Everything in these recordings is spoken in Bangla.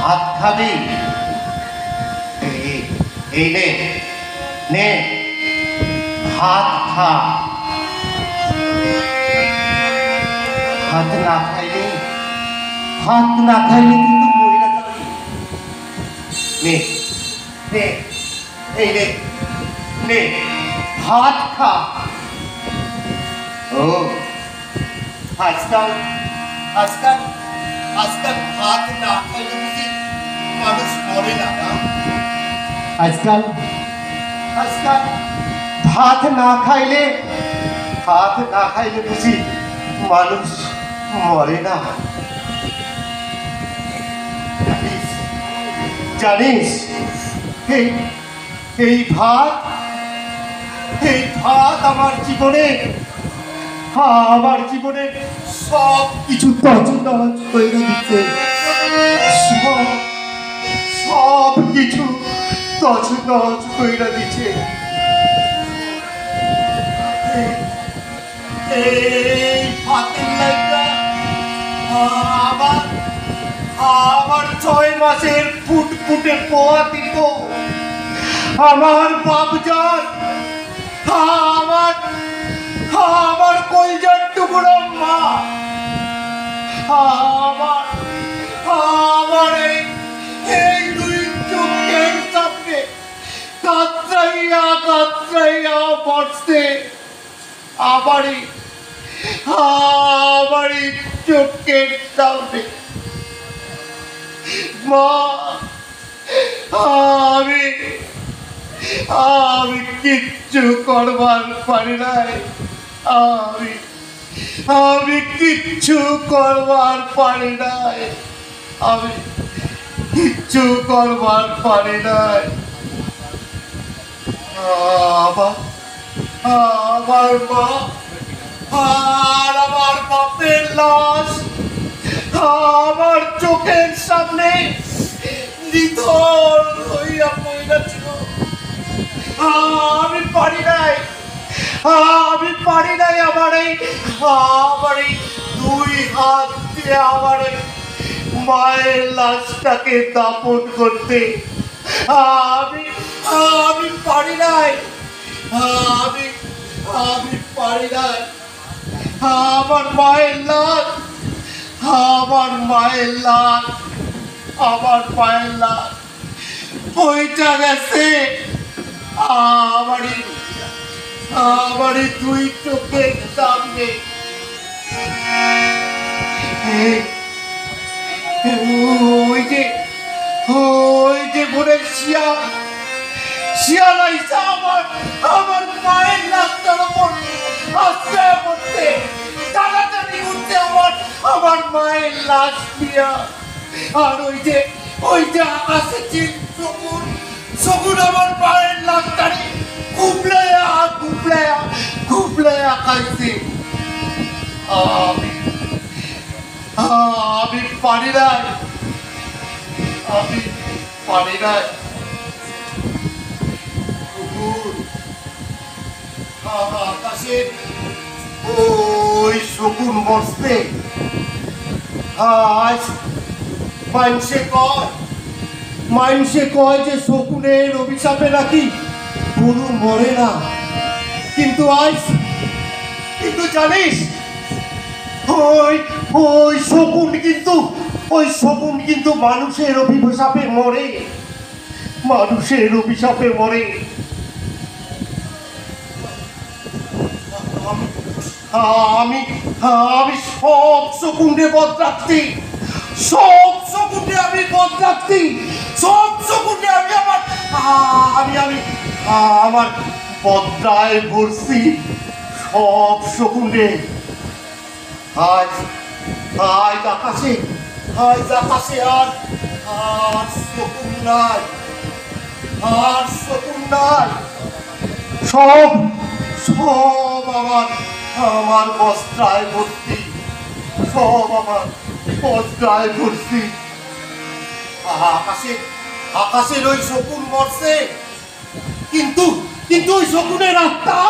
ভাত খাবি? এই নে নে ভাত খা। ভাত না খাইলে কিন্তু মহিলা যাবি। নে নে এই নে নে ভাত খা। ও আজকাল আজকাল আজকাল ভাত না খাইলে বুঝি মানুষ মরে না। আজকাল আজকাল ভাত না খাইলে বুঝি মানুষ মরে না। জানিস এই ভাত আমার জীবনে সব কিছু তছনছ করে দিচ্ছে। সব কিছু তছনছ করে দিচ্ছে। এই ভাতের লাইটা আমার 6 মাসের ফুটফুটে পোয়া দিত আমার বাপজান। আমার কলজার টুকরো মা। আমার এই দুই চোখের সামনে কাতরাইয়া পড়ছে। আমারই চোখের সামনে মা। আমি কিচ্ছু করবার পারি নাই। আমি কিচ্ছু করবার পারি নাই। আমি কিচ্ছু করবার পারি নাই। আমার মা আর আমার বাপের লাশ আমার চোখের সামনে নিথর হইয়া পড়ে ছিল। আমি পারি নাই আমার এই দুই হাত দিয়ে আমার মায়ের লাশটাকে দাফন করতে। আমি পারি নাই। আমি পারি নাই। আমার মায়ের লাশ বইটা গেছে আমারই দুই চোখের সামনে। ওই যে বোনের শিয়াল আইসা আমার মায়ের লাশটার উপর আস্তে পড়তে টানাটানি করতে আমার মায়ের লাশ দিয়া। আর ওই যে আকাশে যে শকুন আমার মায়ের লাশটারে কুবলাইয়া খাইছে। আমি পারি নাই। আকাশে ওই শকুন বসতে আজ মানুষে কয় যে শকুনের অভিশাপে নাকি গরু মরে না। কিন্তু জানিস ওই শকুন কিন্তু মানুষের অভিশাপে মরে। আমি সব শকুনরে বধ রাখছি। আমার বদ্রায় ভরছি সব শকুনরে। আজ আকাশে আর শকুন নাই। সব আমার আমার বস্ত্রায় ভর্তি, সব আমার বস্ত্রায় ভর্তি। আকাশে আকাশের ওই শকুন মরছে, কিন্তু কিন্তু ওই শকুনের আত্মা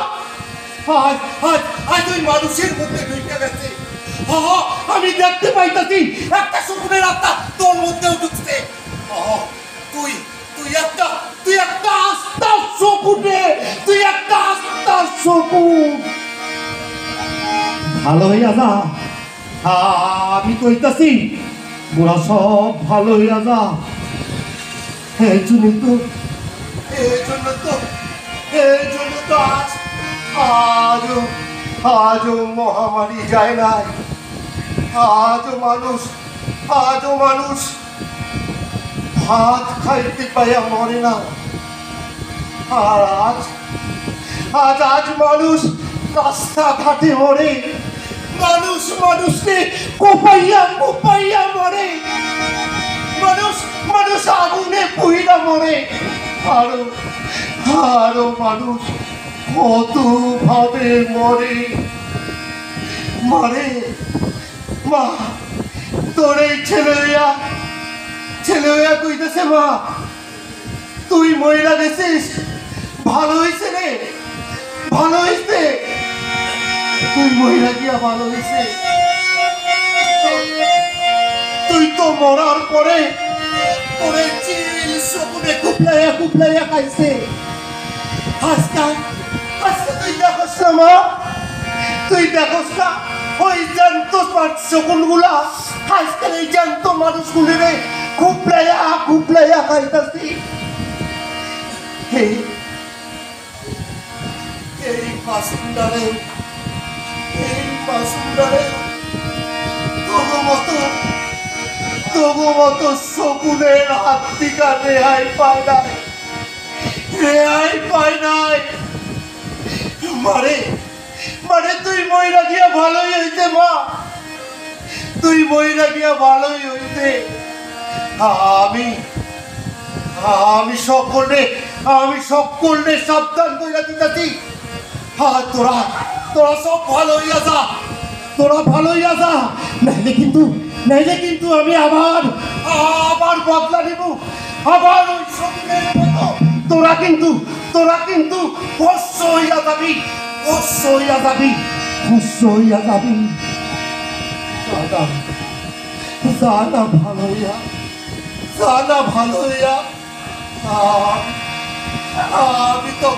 আজ আজ আজ ওই মানুষের মধ্যে ঢুকে গেছে। আমি দেখতে পাইতাছি একটা শকুনের আত্মা তোর মধ্যেও ঢুকছে। তুই তুই একটা আস্তা শকুনে, তুই একটা আস্তা শকুন। ভালো হইয়া যা, আমি কইতাছি মোরা সব ভালো হইয়া যা। এই জন্য তো আজও মহামারী যায় নাই। আজও মানুষ ভাত খাইতে পাইয়া মরে না। আর আজ মানুষ রাস্তাঘাটে মরে, মানুষকে কোপাইয়া মরে, মানুষ আগুনে পুইরা মরে। আরো মানুষ কত ভাবে মরে। মা, তোর এই ছেলে হইয়া কইতেছে, মা তুই মহিলা গেছিস, ভালো হয়েছে রে, ভালো হয়েছে, তুই মহিলা গিয়া ভালো হয়েছে। তুই তো মরার পরে তোরে চিল শকুনে কুপলাইয়া খাইছে। আজকে তুই দেখোস না মা, তুই দেখোস না ওই জ্যান্ত শকুন গুলা আজকাল এই জ্যান্ত মানুষগুলিরে কুপলাইয়া খাইতাছি। এই বাসুন্ডারে তবু মতো শকুনের হাত থেকে রেহাই পায় নাই। মারে তুই মইরা গিয়া ভালোই হইতে, মা তুই মইরা গিয়া ভালোই হইতে। আমি সকলে সাবধান কইরা দিতাছি। তোরা সব ভালো হইয়া যা, নাইলে কিন্তু আমি আবার বদলা নিব, আবার ওই শকুনের মতো তোরা কিন্তু ভস্য হইয়া যাবি। জানা ভালো হইয়া আমি তো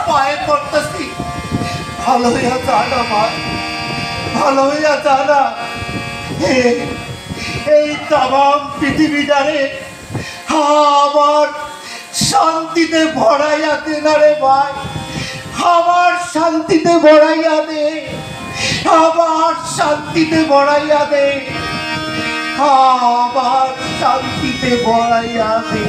পায়ে পড়তেছি। ভালো হইয়া জানা ভাই, ভালো হইয়া জানা। এই তামাম পৃথিবীটারে আমার শান্তিতে ভরাইয়া দে না রে ভাই, আমার শান্তিতে ভরাইয়া দে, আমার শান্তিতে ভরাইয়া দে, আমার শান্তিতে ভরাইয়া দে।